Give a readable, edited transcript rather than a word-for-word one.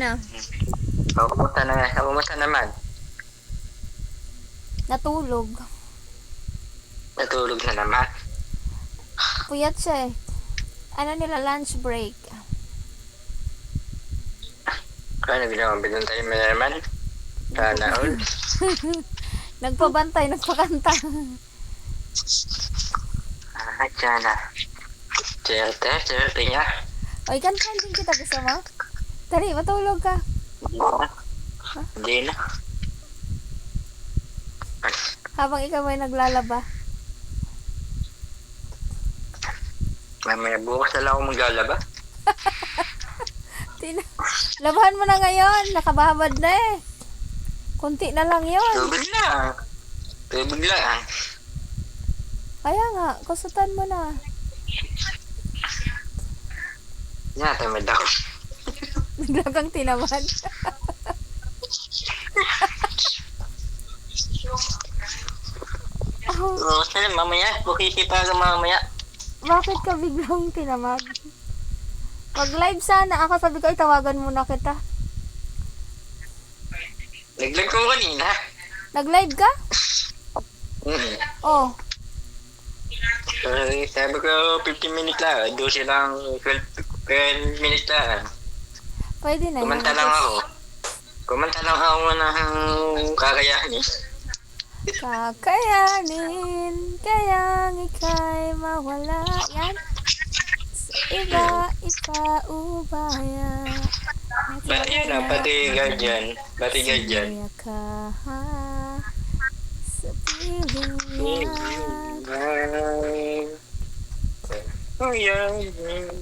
Na, Kumusta naman? natulog. Natulog na naman. Puyat siya eh. Ano nila, lunch break. Kaya binuntayin tayo na naman. Sana all. Nagpabantay, nagpakanta. Sana. Swerte niya. Oy, kantahan din kita, gusto mo? Tari, matulog ka. Hindi na. Habang ikaw ay naglalaba. Mamaya bukas na lang ako maglalaba. Labahan mo na ngayon. Nakababad na eh. Kunti na lang yon. Tubig lang. Tubig lang. Kaya nga, kusutan mo na. Tamad ako. Bigla kang tinamad. Oh, Bukas na lang mamaya. Bukisi pa ka mamaya. bakit ka biglang tinamad? Mag-live sana. Ako sabi ko, tawagan muna kita. Naglag ko kanina. Nag-live ka? Oh. Sabi ko 15 minutes lang. 12 lang. 12 minutes lang. Pwede na yun. Kumanta lang ako ng kakayanin. Kakayanin, kayang ika'y mawala. Yan. Sa iba, ipaubaya. Yan, pati guardian. Sumaya ka sa piling niya. Oh, yeah.